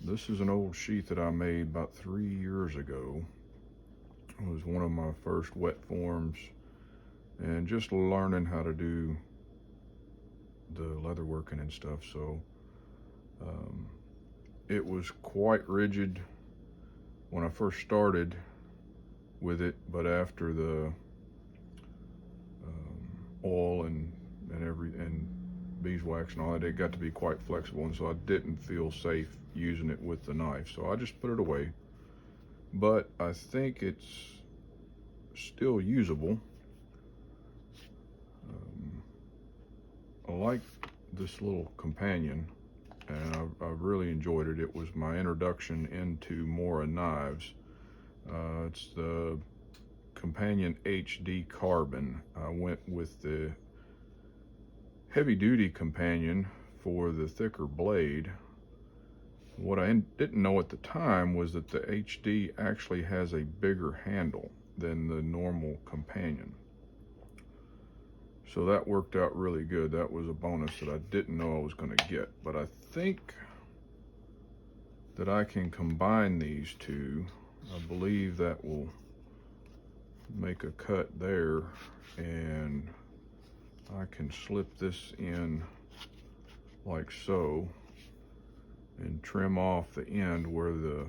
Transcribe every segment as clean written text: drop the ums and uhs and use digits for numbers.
This is an old sheath that I made about 3 years ago. It was one of my first wet forms, and just learning how to do the leather working and stuff. So it was quite rigid when I first started with it, but after the oil and beeswax and all that, it got to be quite flexible, and so I didn't feel safe using it with the knife, so I just put it away. But I think it's still usable. I like this little companion, and I've really enjoyed it. It was my introduction into Mora knives. It's the Companion HD Carbon. I went with the heavy duty companion for the thicker blade. What I didn't know at the time was that the HD actually has a bigger handle than the normal companion. So that worked out really good. That was a bonus that I didn't know I was going to get. But I think that I can combine these two. I believe that will make a cut there, and I can slip this in like so and trim off the end where the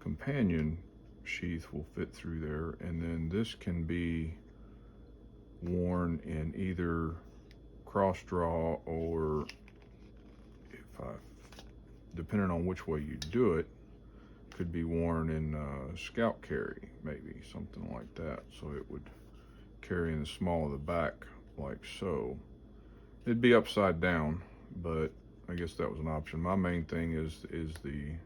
companion sheath will fit through there, and then this can be worn in either cross draw, or depending on which way you do it, could be worn in scout carry, maybe something like that. So it would carry in the small of the back like so. It'd be upside down, but I guess that was an option. My main thing is the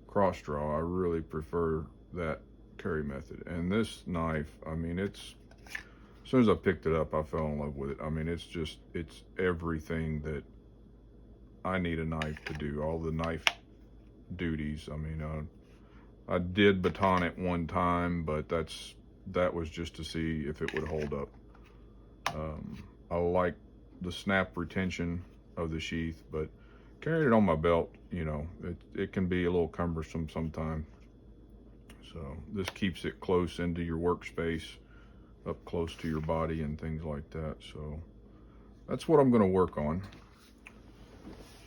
cross draw. I really prefer that carry method. And this knife, I mean, it's, as soon as I picked it up, I fell in love with it. I mean, it's everything that I need a knife to do, all the knife duties. I mean, I did baton it one time, but that was just to see if it would hold up. I like the snap retention of the sheath, but carrying it on my belt, you know, it can be a little cumbersome sometimes. So this keeps it close into your workspace, up close to your body and things like that. So that's what I'm going to work on.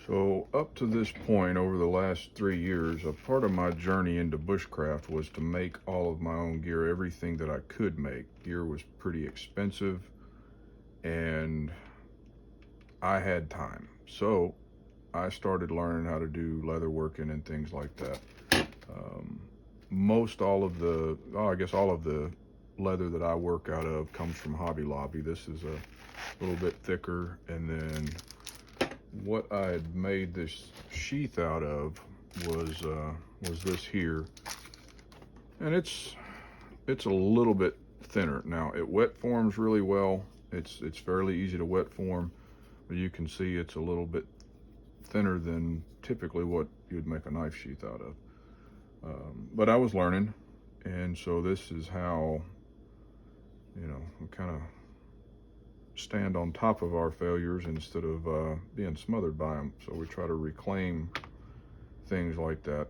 So up to this point, over the last 3 years, a part of my journey into bushcraft was to make all of my own gear, everything that I could make. Gear was pretty expensive, and I had time. So I started learning how to do leather working and things like that. I guess all of the leather that I work out of comes from Hobby Lobby. This is a little bit thicker, and then what I had made this sheath out of was this here, and it's a little bit thinner. Now it wet forms really well. It's fairly easy to wet form, but you can see it's a little bit thinner than typically what you'd make a knife sheath out of. But I was learning, and so this is how, you know, we kind of stand on top of our failures instead of being smothered by them. So we try to reclaim things like that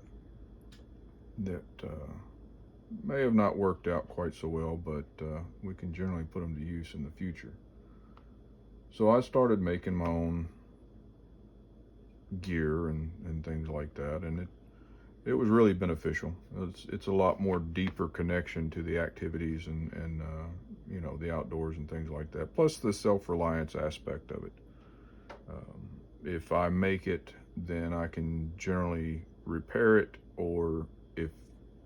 may have not worked out quite so well, but we can generally put them to use in the future. So I started making my own gear and things like that, and it was really beneficial. It's a lot more deeper connection to the activities and you know, the outdoors and things like that, plus the self-reliance aspect of it. If I make it, then I can generally repair it, or if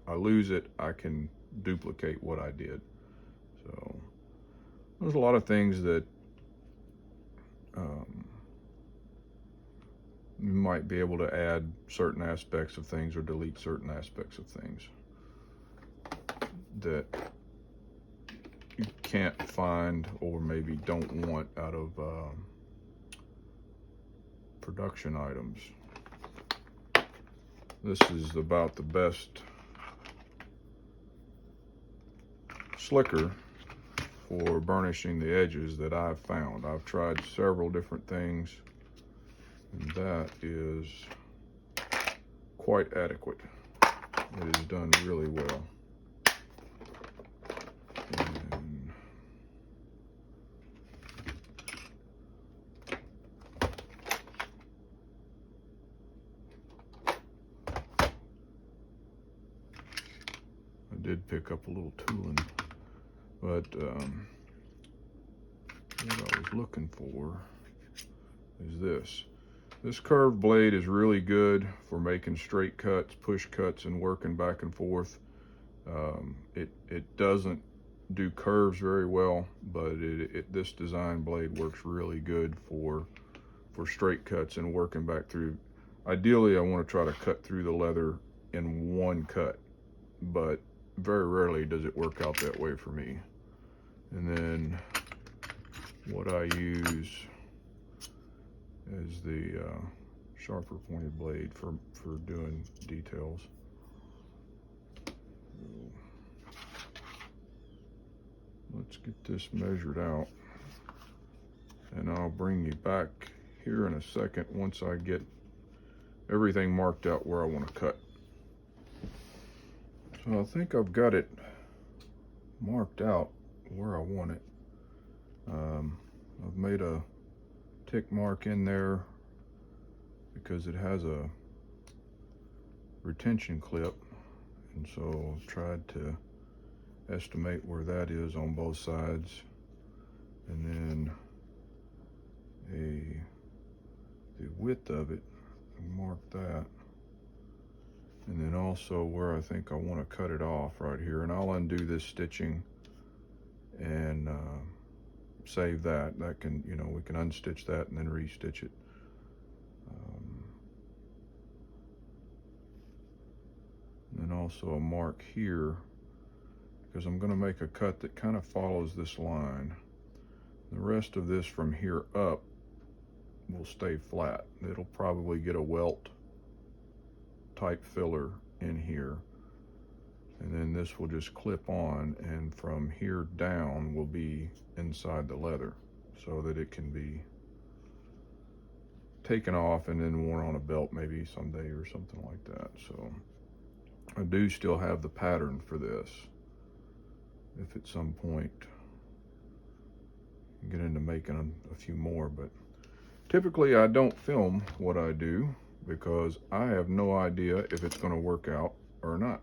I lose it, I can duplicate what I did. So there's a lot of things that you might be able to add certain aspects of things or delete certain aspects of things that you can't find or maybe don't want out of production items. This is about the best slicker for burnishing the edges that I've found. I've tried several different things, and that is quite adequate. It is done really well. And I did pick up a little tooling, but what I was looking for is this. This curved blade is really good for making straight cuts, push cuts, and working back and forth. It doesn't do curves very well, but this design blade works really good for straight cuts and working back through. Ideally, I want to try to cut through the leather in one cut, but very rarely does it work out that way for me. And then what I use is the sharper pointed blade for doing details. Let's get this measured out, and I'll bring you back here in a second once I get everything marked out where I want to cut. So I think I've got it marked out where I want it. I've made a tick mark in there because it has a retention clip, and so I've tried to estimate where that is on both sides, and then the width of it, mark that, and then also where I think I want to cut it off right here. And I'll undo this stitching and save that. That can, you know, we can unstitch that and then restitch it. And then also a mark here, because I'm going to make a cut that kind of follows this line. The rest of this from here up will stay flat. It'll probably get a welt type filler in here, and then this will just clip on, and from here down will be inside the leather so that it can be taken off and then worn on a belt maybe someday or something like that. So I do still have the pattern for this if at some point I get into making a few more, but typically I don't film what I do because I have no idea if it's going to work out or not.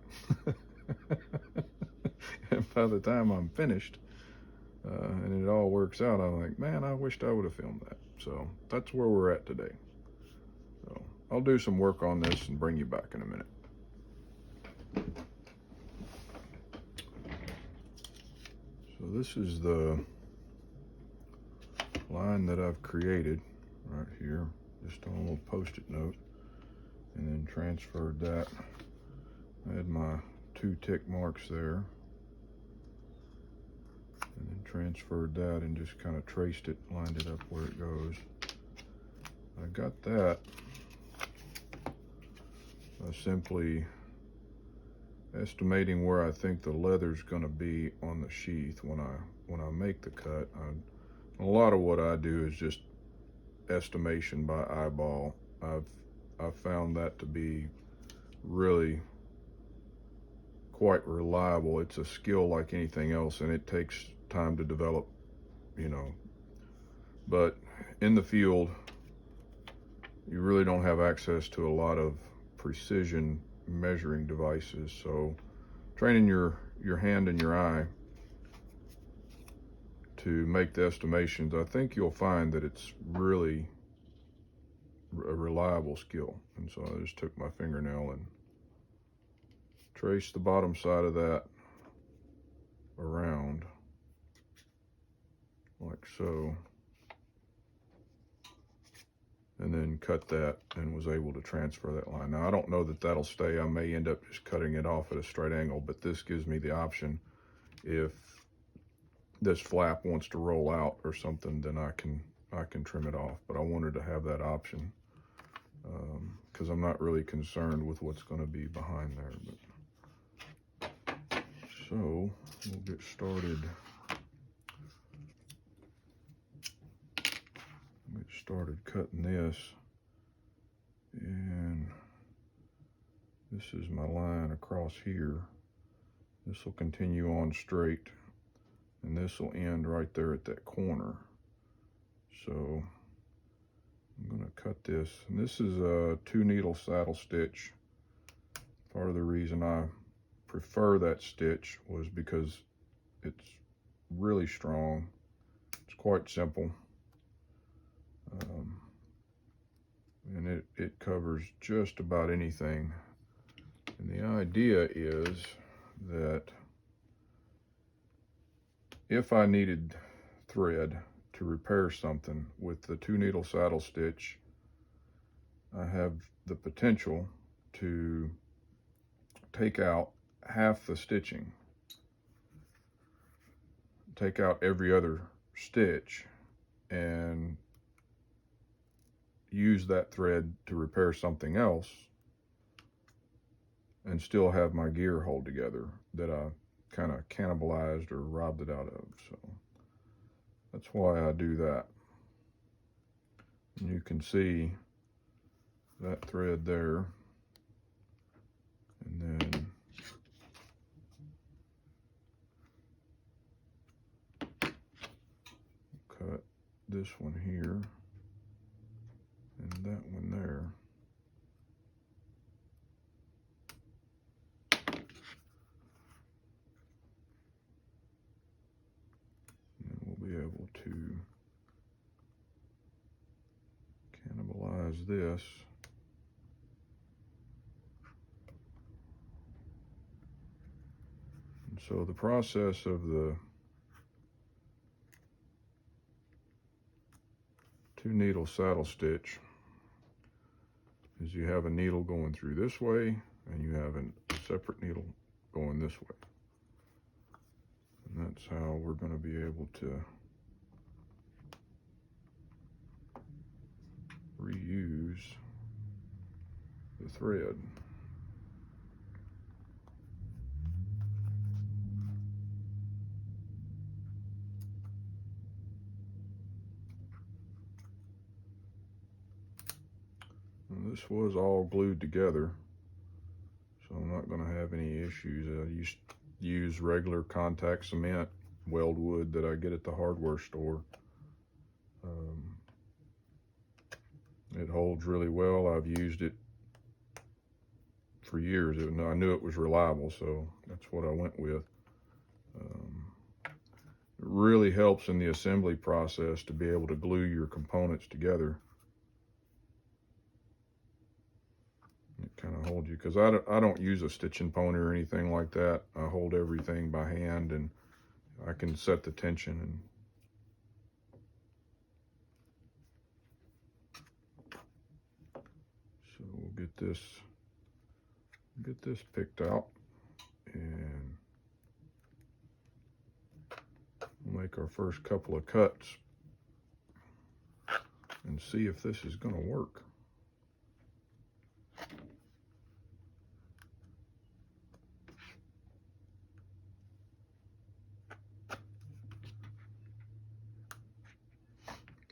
And by the time I'm finished and it all works out, I'm like, man, I wished I would have filmed that. So that's where we're at today. So I'll do some work on this and bring you back in a minute. So this is the line that I've created right here, just on a little post-it note, and then transferred that. I had my 2 tick marks there, and then transferred that and just kind of traced it, lined it up where it goes. I got that by simply estimating where I think the leather's going to be on the sheath when I make the cut. A lot of what I do is just estimation by eyeball. I've found that to be really quite reliable. It's a skill like anything else, and it takes time to develop, you know. But in the field, you really don't have access to a lot of precision measuring devices. So training your hand and your eye to make the estimations, I think you'll find that it's really a reliable skill. And so I just took my fingernail and traced the bottom side of that around like so, and then cut that and was able to transfer that line. Now I don't know that that'll stay. I may end up just cutting it off at a straight angle, but this gives me the option if this flap wants to roll out or something, then I can trim it off. But I wanted to have that option because I'm not really concerned with what's going to be behind there. But so we'll get started. Cutting this, and this is my line across here. This will continue on straight, and this will end right there at that corner. So I'm going to cut this, and this is a 2-needle saddle stitch. Part of the reason I prefer that stitch was because it's really strong. It's quite simple, and it covers just about anything. And the idea is that if I needed thread to repair something with the 2-needle saddle stitch, I have the potential to take out half the stitching, take out every other stitch, and use that thread to repair something else, and still have my gear hold together that I kind of cannibalized or robbed it out of. So that's why I do that. And you can see that thread there, and then cut this one here and that one there. And we'll be able to cannibalize this. And so the process of the 2-needle saddle stitch is you have a needle going through this way, and you have a separate needle going this way. And that's how we're going to be able to reuse the thread. And this was all glued together, so I'm not going to have any issues. I use regular contact cement weldwood that I get at the hardware store. It holds really well. I've used it for years. I knew it was reliable, so that's what I went with. It really helps in the assembly process to be able to glue your components together. It kind of holds you, because I don't use a stitching pony or anything like that. I hold everything by hand, and I can set the tension. And so we'll get this picked out, and we'll make our first couple of cuts and see if this is going to work.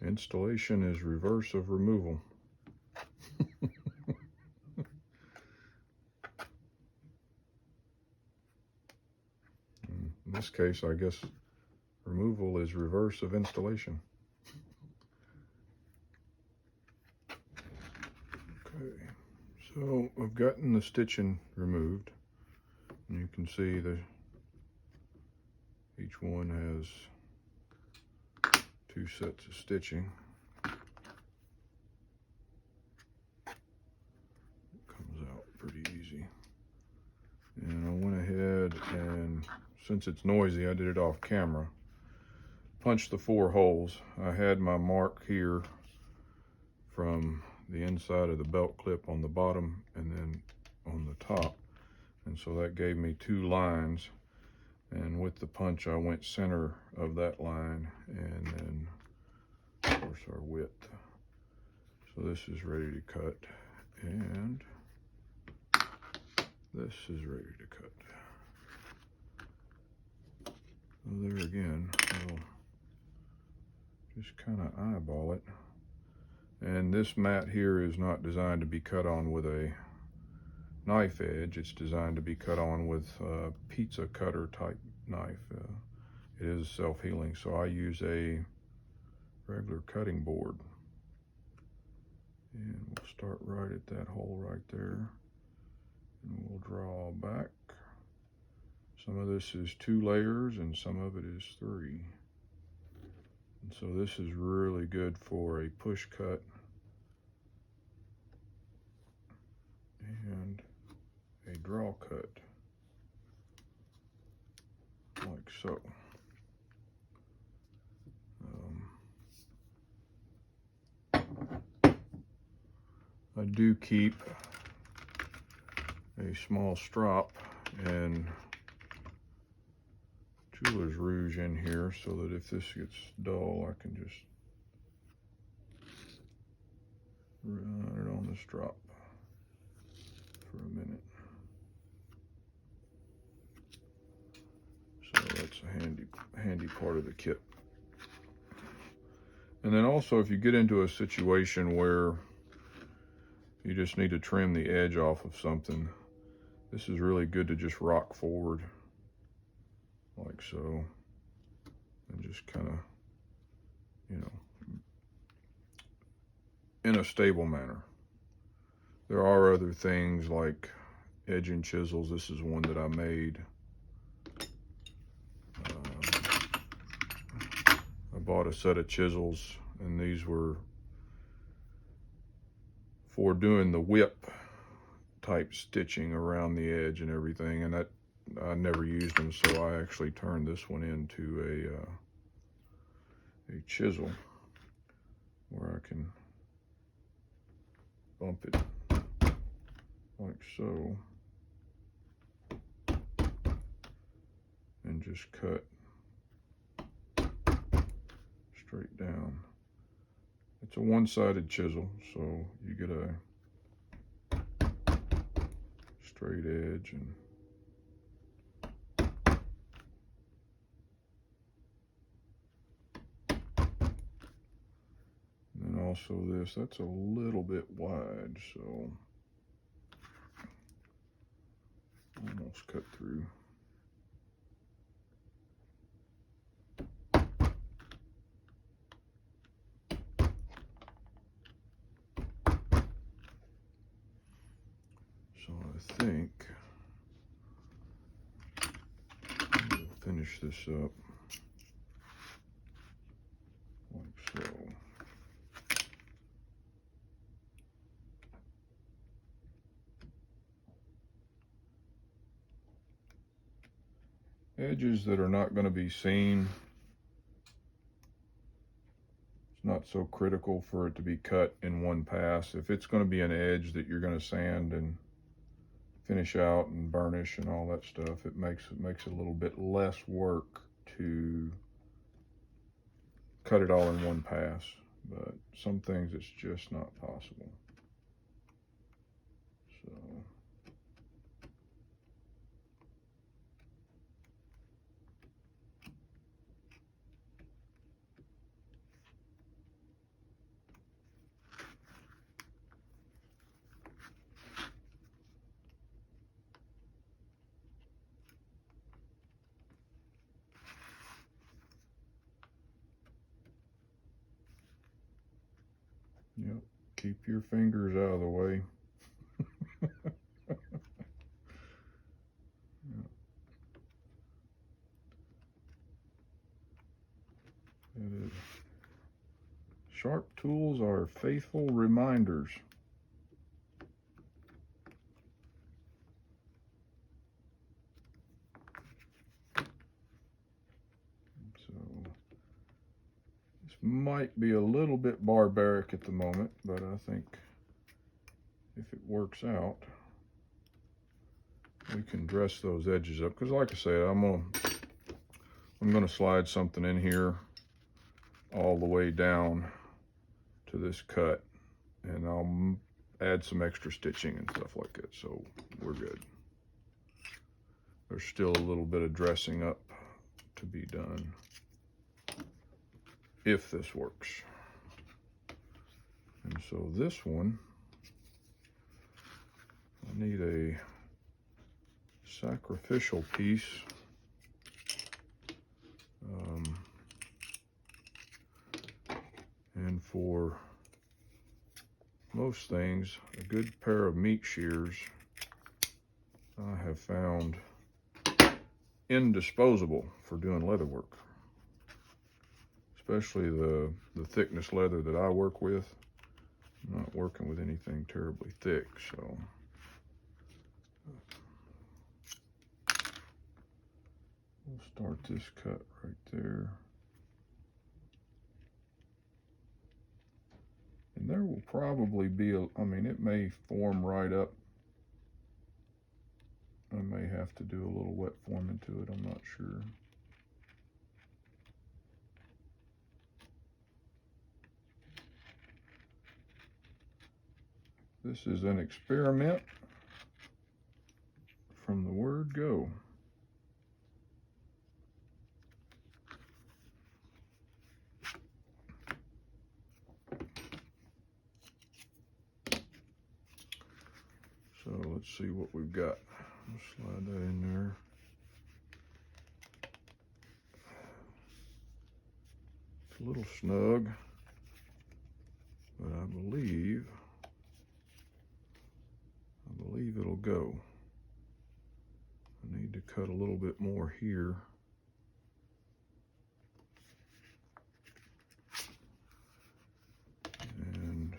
Installation is reverse of removal. In this case, I guess removal is reverse of installation. Okay, so I've gotten the stitching removed, and you can see that each one has 2 sets of stitching. It comes out pretty easy. And I went ahead, and since it's noisy, I did it off camera. Punched the 4 holes. I had my mark here from the inside of the belt clip on the bottom and then on the top. And so that gave me 2 lines. And with the punch, I went center of that line, and then, of course, our width. So this is ready to cut, and this is ready to cut. So there again, we'll just kind of eyeball it. And this mat here is not designed to be cut on with a knife edge. It's designed to be cut on with a pizza cutter type knife. It is self-healing, so I use a regular cutting board. And we'll start right at that hole right there. And we'll draw back. Some of this is 2 layers and some of it is 3. And so this is really good for a push cut and a draw cut, like so. I do keep a small strop and jeweler's rouge in here so that if this gets dull, I can just run it on this drop for a minute. So that's a handy part of the kit. And then also, if you get into a situation where you just need to trim the edge off of something, this is really good to just rock forward like so, and just kind of, you know, in a stable manner. There are other things like edging chisels. This is one that I made. I bought a set of chisels, and these were for doing the whip type stitching around the edge and everything, and that I never used them, so I actually turned this one into a chisel where I can bump it like so and just cut straight down. It's a one-sided chisel, so you get a straight edge, and then also this, that's a little bit wide, so almost cut through. So I think we'll finish this up like so. Edges that are not going to be seen, it's not so critical for it to be cut in one pass. If it's going to be an edge that you're going to sand and finish out and burnish and all that stuff, it makes it a little bit less work to cut it all in one pass. But some things it's just not possible. So yep, keep your fingers out of the way. It is. Sharp tools are faithful reminders. So this might be a little bit barbaric at the moment, but I think if it works out, we can dress those edges up. Because like I said, I'm gonna slide something in here all the way down to this cut, and I'll add some extra stitching and stuff like that, so we're good. There's still a little bit of dressing up to be done if this works. And so this one, I need a sacrificial piece. And for most things, a good pair of meat shears I have found indisposable for doing leather work. Especially the thickness leather that I work with. I'm not working with anything terribly thick, so. We'll start this cut right there. And there will probably be, I mean, it may form right up. I may have to do a little wet forming to it, I'm not sure. This is an experiment from the word go. So let's see what we've got. I'll slide that in there. It's a little snug, but I believe it'll go. I need to cut a little bit more here. And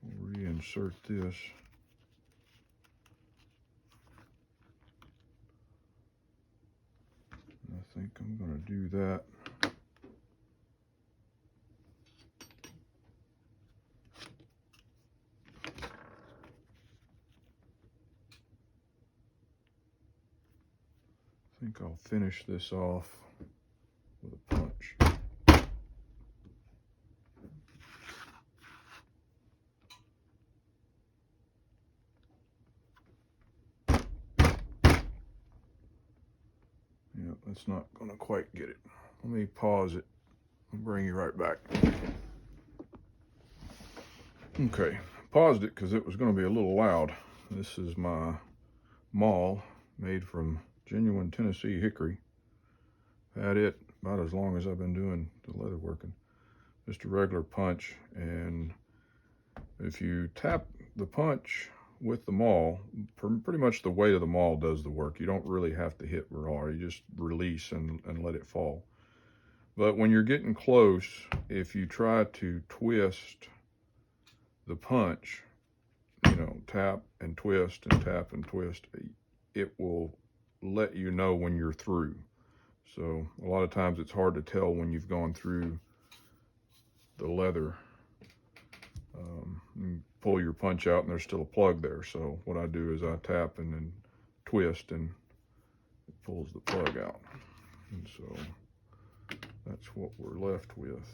we'll reinsert this. And I think I'm going to do that. I think I'll finish this off with a punch. Yeah, that's not going to quite get it. Let me pause it. I'll bring you right back. Okay, paused it because it was going to be a little loud. This is my maul made from genuine Tennessee hickory. Had it about as long as I've been doing the leather working. Just a regular punch, and if you tap the punch with the maul, pretty much the weight of the maul does the work. You don't really have to hit raw. You just release and let it fall. But when you're getting close, if you try to twist the punch, you know, tap and twist and tap and twist, it will let you know when you're through. So a lot of times it's hard to tell when you've gone through the leather. You pull your punch out and there's still a plug there. So what I do is I tap and then twist and it pulls the plug out. And so that's what we're left with.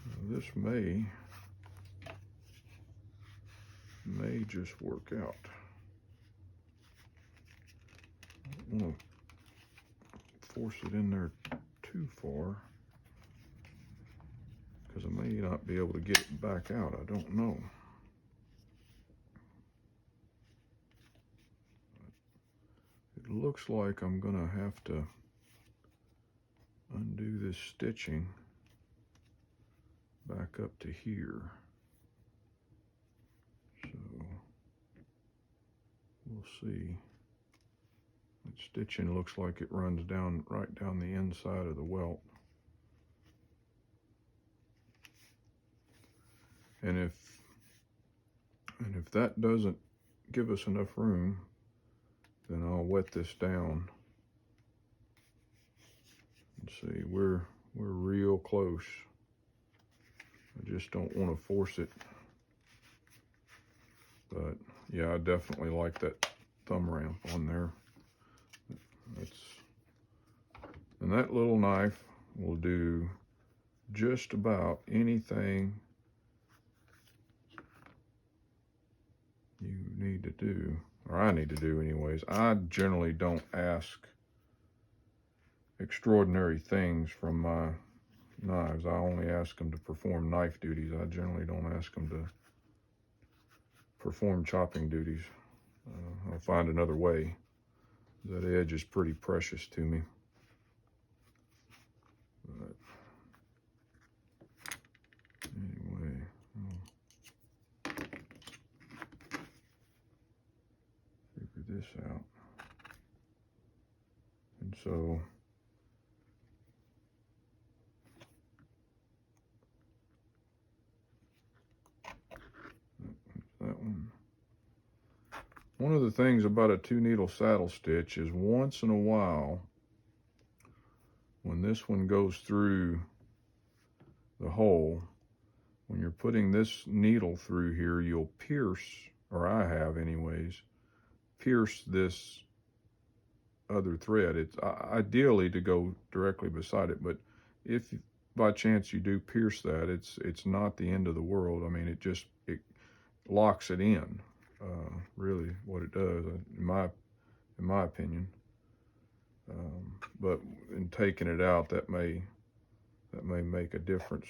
Now this may just work out. I don't want to force it in there too far because I may not be able to get it back out. I don't know. It looks like I'm gonna have to undo this stitching back up to here. So we'll see. That stitching looks like it runs down right down the inside of the welt. And if that doesn't give us enough room, then I'll wet this down. And see, we're real close. I just don't want to force it. But yeah, I definitely like that thumb ramp on there. And that little knife will do just about anything you need to do, or I need to do anyways. I generally don't ask extraordinary things from my knives. I only ask them to perform knife duties. I generally don't ask them to perform chopping duties. I'll find another way. That edge is pretty precious to me. But anyway, I'll figure this out. And so that one. One of the things about a 2-needle saddle stitch is once in a while, when this one goes through the hole, when you're putting this needle through here, you'll pierce, or I have anyways, pierce this other thread. It's ideally to go directly beside it, but if by chance you do pierce that, it's not the end of the world. I mean, it locks it in. Really what it does, in my opinion. But in taking it out, that may make a difference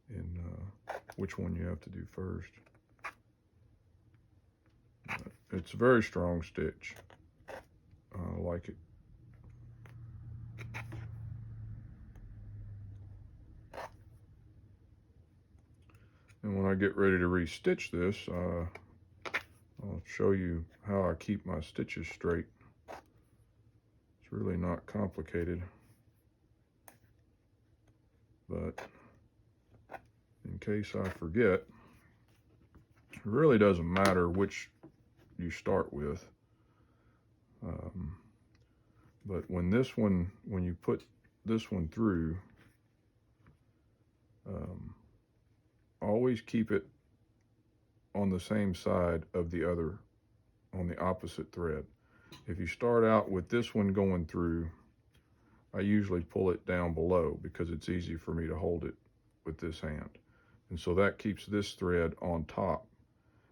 in which one you have to do first. It's a very strong stitch. I like it. And when I get ready to restitch this, I'll show you how I keep my stitches straight. It's really not complicated, but in case I forget, it really doesn't matter which you start with. But when you put this one through, always keep it on the same side of the other, on the opposite thread. If you start out with this one going through, I usually pull it down below because it's easy for me to hold it with this hand. And so that keeps this thread on top,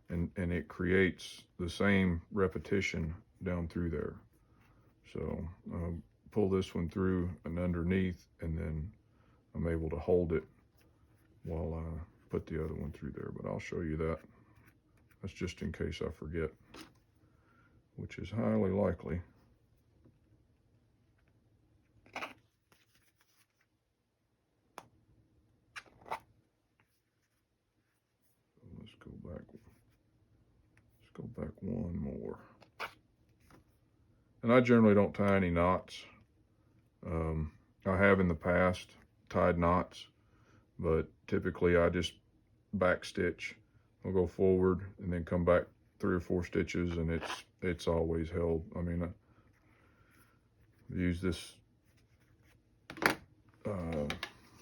and it creates the same repetition down through there. So pull this one through and underneath, and then I'm able to hold it while I put the other one through there. But I'll show you that. That's just in case I forget, which is highly likely. Let's go back one more. And I generally don't tie any knots. I have in the past tied knots, but typically I just back stitch. I'll go forward and then come back 3 or 4 stitches, and it's always held. I mean, I use this,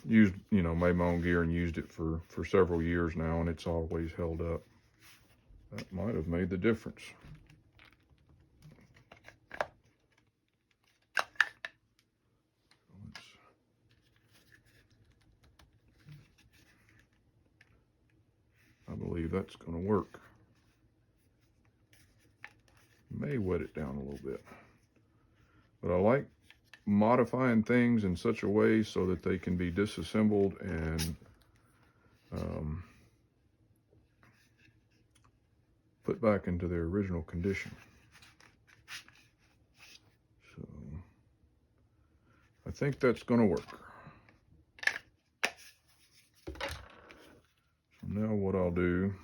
made my own gear and used it for several years now, and it's always held up. That might have made the difference. I believe that's going to work. May wet it down a little bit, but I like modifying things in such a way so that they can be disassembled and put back into their original condition. So I think that's going to work. So now what I'll do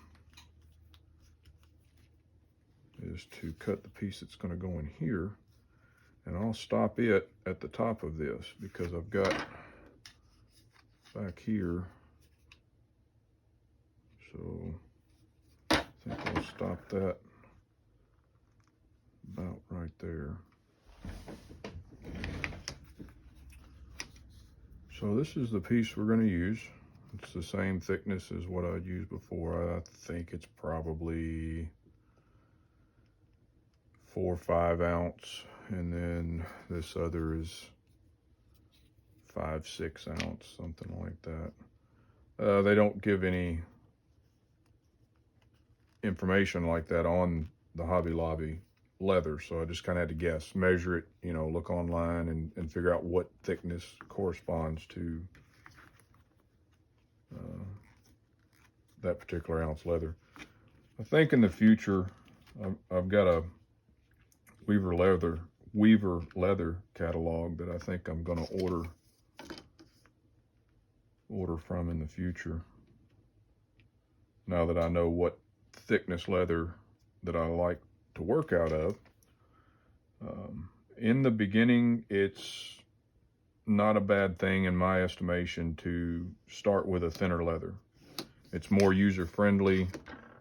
is to cut the piece that's going to go in here, and I'll stop it at the top of this because I've got back here. So I think I'll stop that about right there. So this is the piece we're going to use. It's the same thickness as what I'd used before. I think it's probably 4 or 5 ounce, and then this other is 5, 6 ounce, something like that. They don't give any information like that on the Hobby Lobby leather, so I just kind of had to guess, measure it, look online and figure out what thickness corresponds to that particular ounce leather. I think in the future, I've got a Weaver leather catalog that I think I'm going to order from in the future. Now that I know what thickness leather that I like to work out of. In the beginning, it's not a bad thing in my estimation to start with a thinner leather. It's more user-friendly.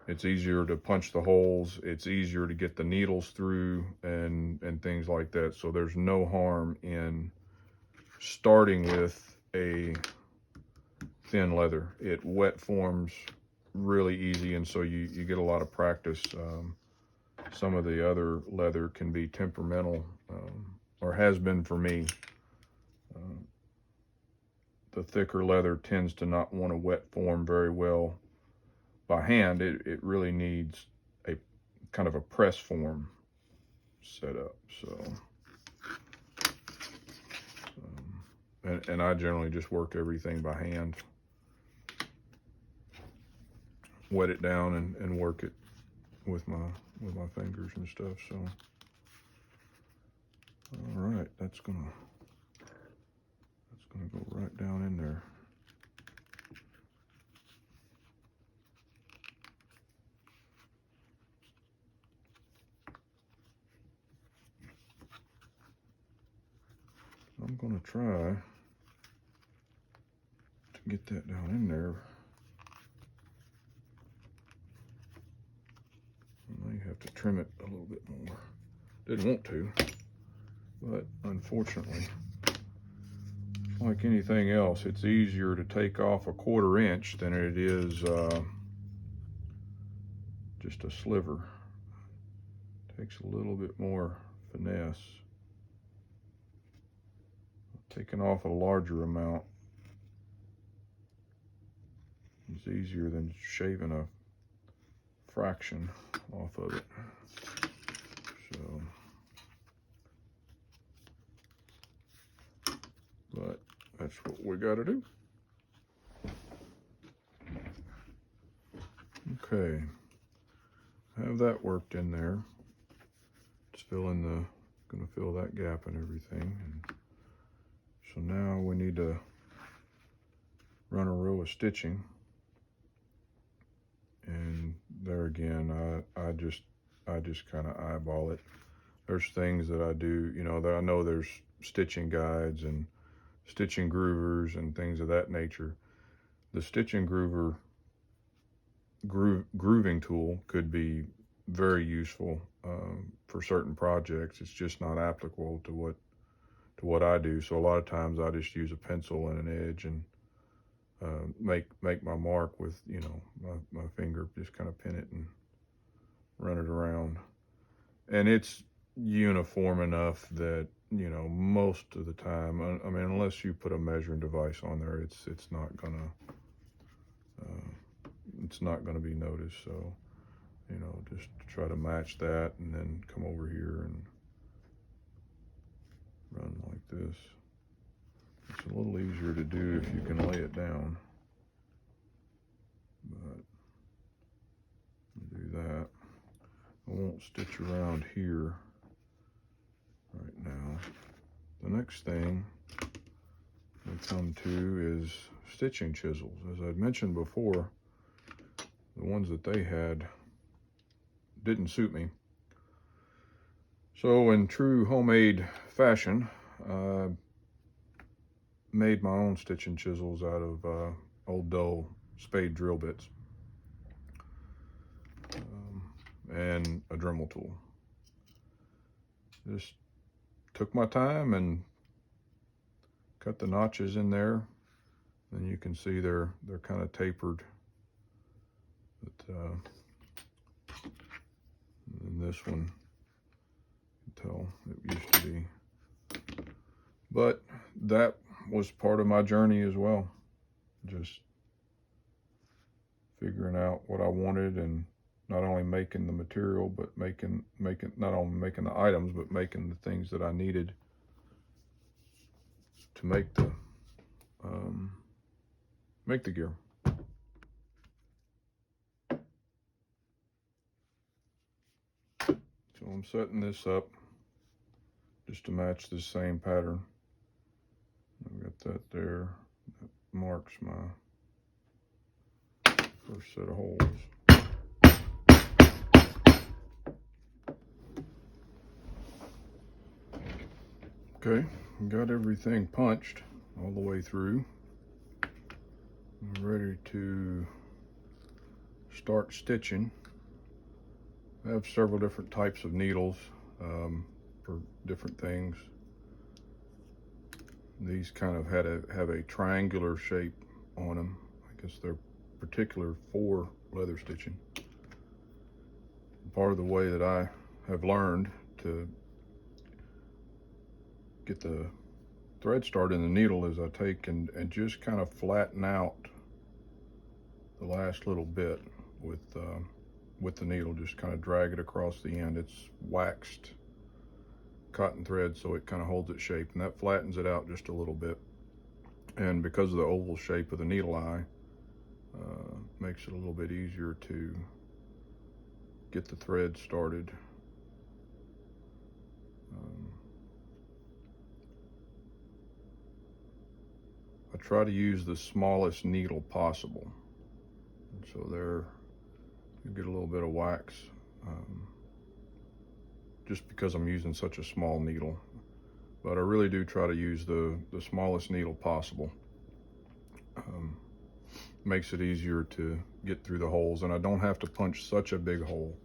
It's easier to punch the holes. It's easier to get the needles through and things like that. So there's no harm in starting with a thin leather. It wet forms really easy, and so you get a lot of practice. Some of the other leather can be temperamental, or has been for me. The thicker leather tends to not want to wet form very well by hand. It really needs a kind of a press form setup. So, and I generally just work everything by hand, wet it down and work it with my fingers and stuff. So, all right, that's gonna go right down in there. I'm gonna try to get that down in there. I may have to trim it a little bit more. Didn't want to, but unfortunately, like anything else, it's easier to take off a 1/4 inch than it is just a sliver. Takes a little bit more finesse. Taking off a larger amount is easier than shaving a fraction off of it. So, but that's what we got to do. Okay, have that worked in there. Just gonna fill that gap and everything. And so now we need to run a row of stitching. And there again, I just kind of eyeball it. There's things that I do, you know, that I know there's stitching guides and stitching groovers and things of that nature. The stitching groover grooving tool could be very useful for certain projects. It's just not applicable to what I do. So a lot of times I just use a pencil and an edge and make my mark with, you know, my finger, just kind of pin it and run it around. And it's uniform enough that, you know, most of the time, I mean, unless you put a measuring device on there, it's not gonna be noticed. So, you know, just try to match that and then come over here and run like this. It's a little easier to do if you can lay it down, but do that. I won't stitch around here right now. The next thing we come to is stitching chisels. As I'd mentioned before, the ones that they had didn't suit me. So in true homemade fashion, I made my own stitching chisels out of old dull spade drill bits and a Dremel tool. Just took my time and cut the notches in there. And you can see they're kind of tapered. But and this one, you can tell it used to be. But that was part of my journey as well. Just figuring out what I wanted and not only making the material, but making not only making the items, but making the things that I needed to make the gear. I'm setting this up just to match the same pattern. I've got that there. That marks my first set of holes. Okay, got everything punched all the way through. I'm ready to start stitching. I have several different types of needles for different things. These kind of have a triangular shape on them. I guess they're particular for leather stitching. Part of the way that I have learned to get the thread started in the needle is I take and just kind of flatten out the last little bit with the needle. Just kind of drag it across the end. It's waxed cotton thread, so it kind of holds its shape, and that flattens it out just a little bit. And because of the oval shape of the needle eye, makes it a little bit easier to get the thread started. I try to use the smallest needle possible, and so there you get a little bit of wax, just because I'm using such a small needle. But I really do try to use the smallest needle possible. Makes it easier to get through the holes, and I don't have to punch such a big hole.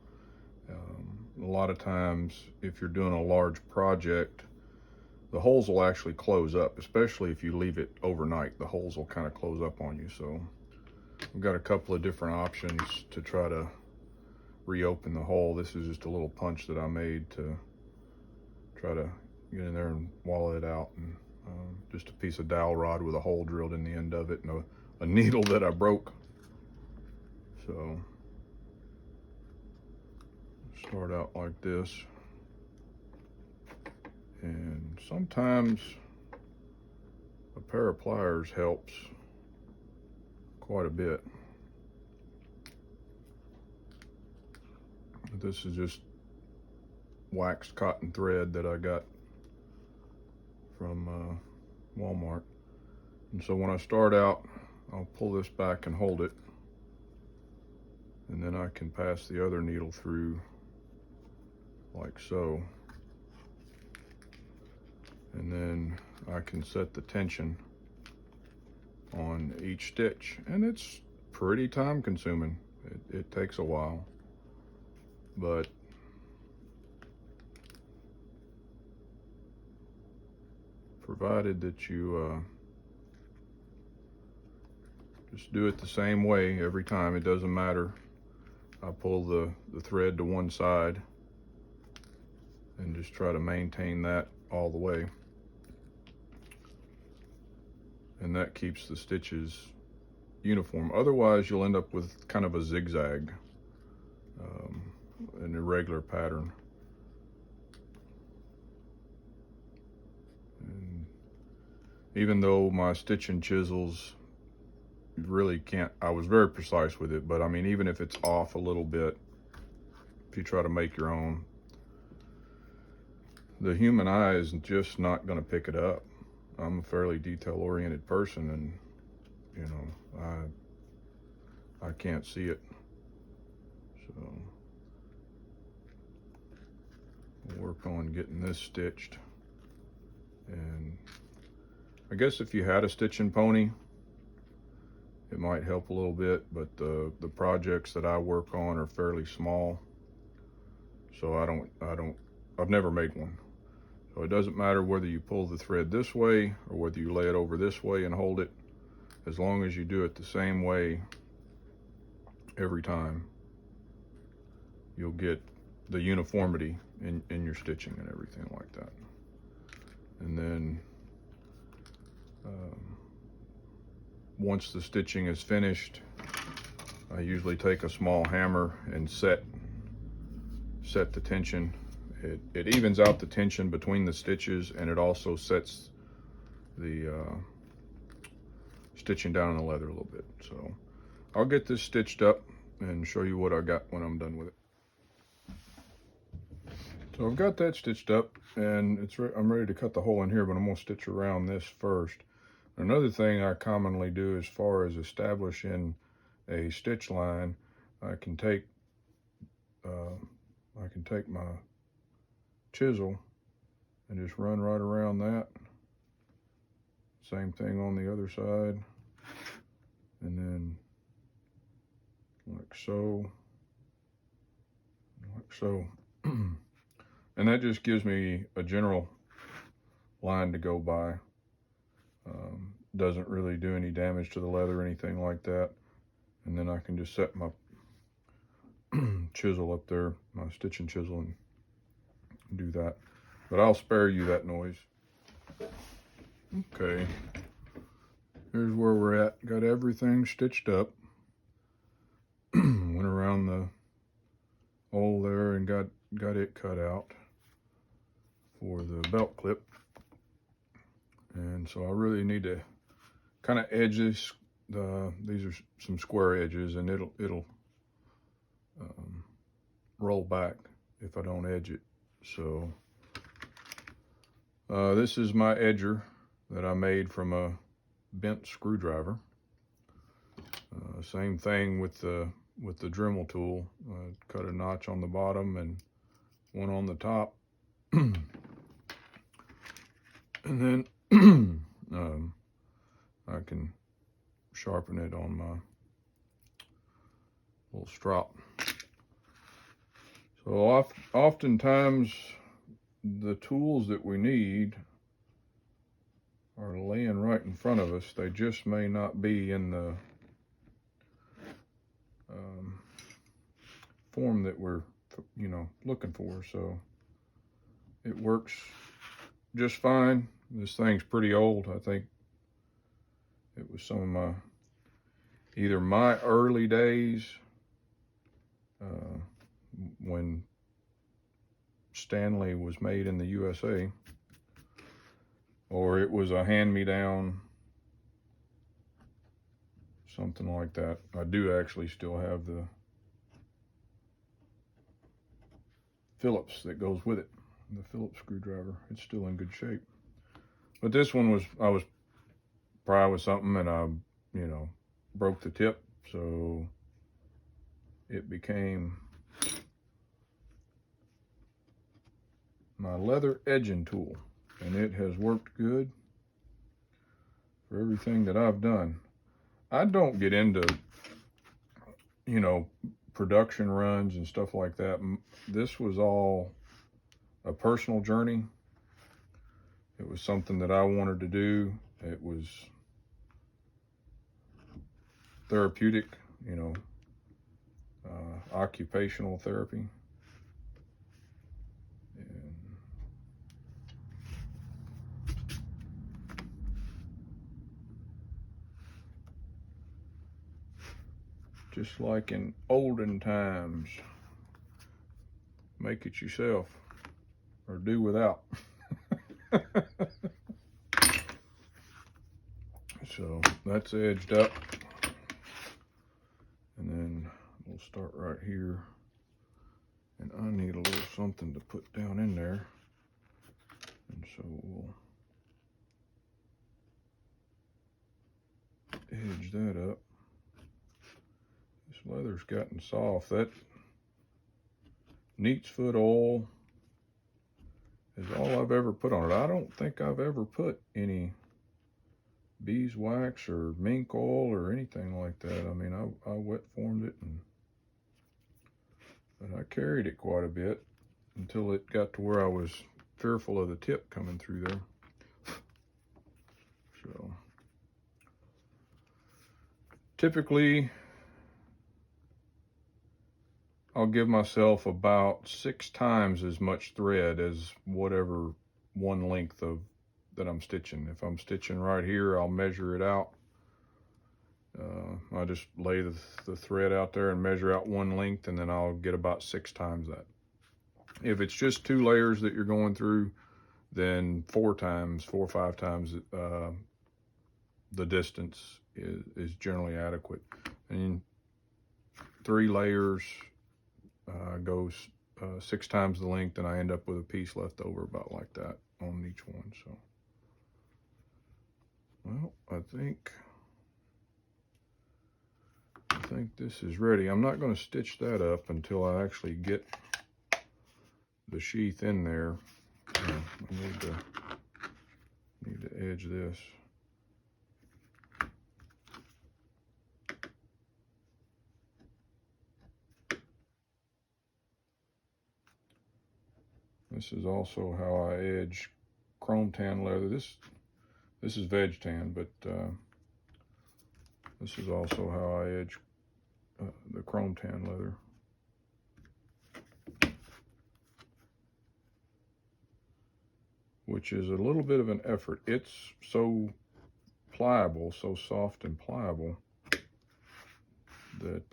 A lot of times, if you're doing a large project, the holes will actually close up, especially if you leave it overnight. The holes will kind of close up on you. So I've got a couple of different options to try to reopen the hole. This is just a little punch that I made to try to get in there and wallow it out, and just a piece of dowel rod with a hole drilled in the end of it, and a needle that I broke. So start out like this, and sometimes a pair of pliers helps quite a bit. This is just waxed cotton thread that I got from Walmart. And so when I start out, I'll pull this back and hold it, and then I can pass the other needle through like so, and then I can set the tension on each stitch, and it's pretty time consuming. It takes a while, but provided that you just do it the same way every time, it doesn't matter. I pull the thread to one side and just try to maintain that all the way, and that keeps the stitches uniform. Otherwise you'll end up with kind of a zigzag, an irregular pattern. And even though my stitching chisels really can't, I was very precise with it, but I mean, even if it's off a little bit, if you try to make your own, the human eye is just not going to pick it up. I'm a fairly detail-oriented person, and you know, I can't see it. So we'll work on getting this stitched. And I guess if you had a stitching pony, it might help a little bit, but the projects that I work on are fairly small, so I've never made one. So it doesn't matter whether you pull the thread this way or whether you lay it over this way and hold it. As long as you do it the same way every time, you'll get the uniformity in your stitching and everything like that. And then once the stitching is finished, I usually take a small hammer and set the tension. It evens out the tension between the stitches, and it also sets the stitching down on the leather a little bit. So I'll get this stitched up and show you what I got when I'm done with it. So I've got that stitched up, and I'm ready to cut the hole in here, but I'm going to stitch around this first. Another thing I commonly do as far as establishing a stitch line, I can take my chisel and just run right around that. Same thing on the other side, and then like so, like so. And that just gives me a general line to go by. Doesn't really do any damage to the leather or anything like that. And then I can just set my chisel up there, my stitching chisel, and do that. But I'll spare you that noise. Okay, here's where we're at. Got everything stitched up. Went around the hole there and got it cut out for the belt clip. And so I really need to kind of edge this. These are some square edges, and it'll roll back if I don't edge it. So this is my edger that I made from a bent screwdriver. Same thing with the Dremel tool. Cut a notch on the bottom and one on the top. And then I can sharpen it on my little strop. So oftentimes the tools that we need are laying right in front of us. They just may not be in the form that we're looking for. So it works just fine. This thing's pretty old. I think it was some of either my early days when Stanley was made in the USA, or it was a hand-me-down, something like that. I do actually still have the Phillips that goes with it, the Phillips screwdriver. It's still in good shape. But this one I was pry with something, and I, broke the tip, so it became my leather edging tool, and it has worked good for everything that I've done. I don't get into, production runs and stuff like that. This was all a personal journey. It was something that I wanted to do. It was therapeutic, occupational therapy. And just like in olden times, make it yourself or do without. So that's edged up, and then we'll start right here, and I need a little something to put down in there, and so we'll edge that up. This leather's gotten soft. That neat's foot oil is all I've ever put on it. I don't think I've ever put any beeswax or mink oil or anything like that. I mean, I wet formed it, but I carried it quite a bit until it got to where I was fearful of the tip coming through there. So typically I'll give myself about 6 times as much thread as whatever one length of that I'm stitching. If I'm stitching right here, I'll measure it out. I just lay the thread out there and measure out one length, and then I'll get about 6 times that. If it's just 2 layers that you're going through, then 4 or 5 times the distance is generally adequate. And 3 layers goes 6 times the length, and I end up with a piece left over about like that on each one. So, well, I think this is ready. I'm not going to stitch that up until I actually get the sheath in there. I need to edge this. This is also how I edge chrome tan leather. This is veg tan, but this is also how I edge the chrome tan leather. Which is a little bit of an effort. It's so pliable, so soft and pliable, that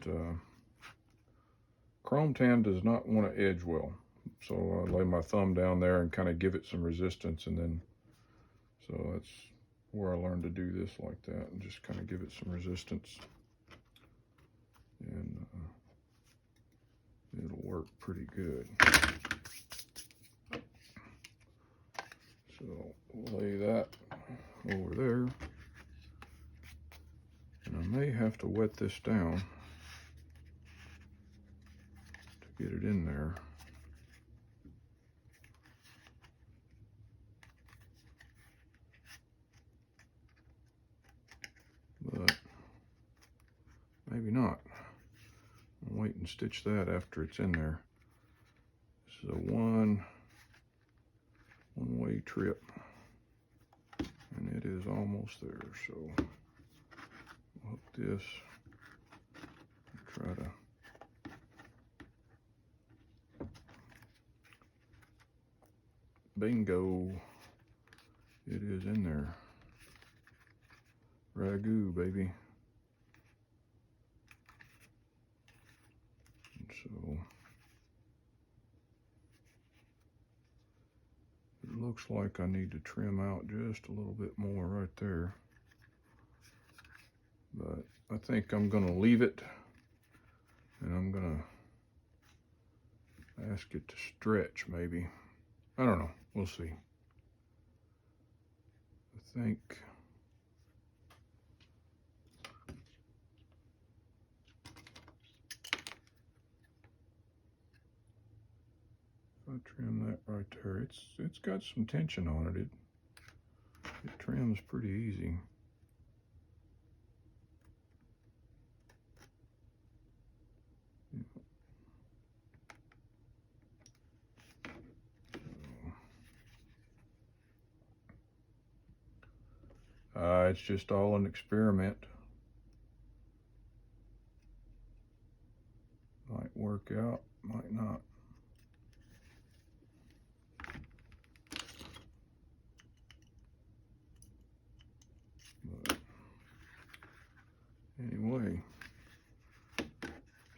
chrome tan does not want to edge well. So I lay my thumb down there and kind of give it some resistance, and then, so that's where I learned to do this like that, and just kind of give it some resistance, and it'll work pretty good. So we'll lay that over there, and I may have to wet this down to get it in there. But maybe not. I'll wait and stitch that after it's in there. This is a one-way trip, and it is almost there. So I'll hook this and try to bingo, it is in there. Ragu, baby. And so it looks like I need to trim out just a little bit more right there, but I think I'm gonna leave it, and I'm gonna ask it to stretch maybe. I don't know, we'll see. I think I trim that right there. It's got some tension on it. It trims pretty easy. It's just all an experiment. Might work out, might not. But anyway,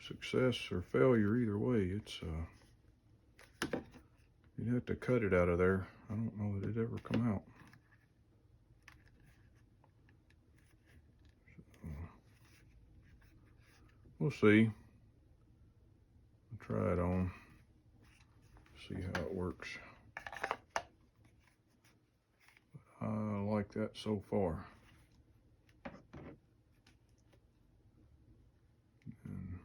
success or failure, either way, it's you'd have to cut it out of there. I don't know that it'd ever come out. So, we'll see. I'll try it on, see how it works. But I like that so far. And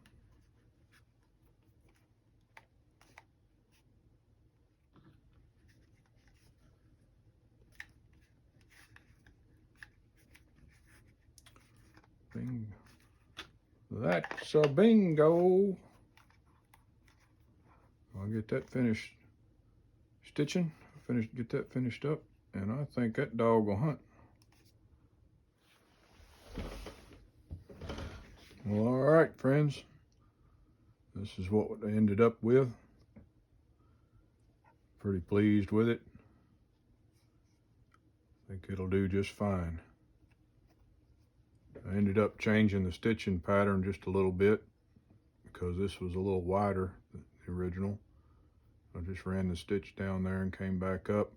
bingo. That's a bingo. I'll get that finished stitching, get that finished up, and I think that dog will hunt. Well, all right, friends. This is what I ended up with. Pretty pleased with it. I think it'll do just fine. I ended up changing the stitching pattern just a little bit because this was a little wider than the original. I just ran the stitch down there and came back up.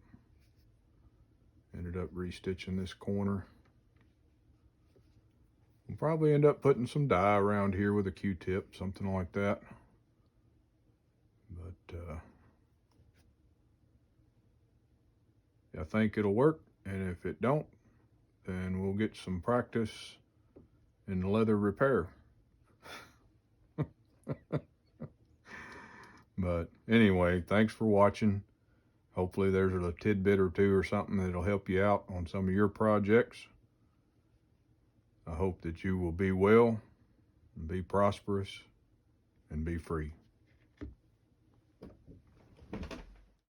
Ended up restitching this corner. We'll probably end up putting some dye around here with a Q-tip, something like that. I think it'll work, and if it don't, then we'll get some practice in leather repair. But anyway, thanks for watching. Hopefully there's a tidbit or two or something that'll help you out on some of your projects. I hope that you will be well, and be prosperous, and be free.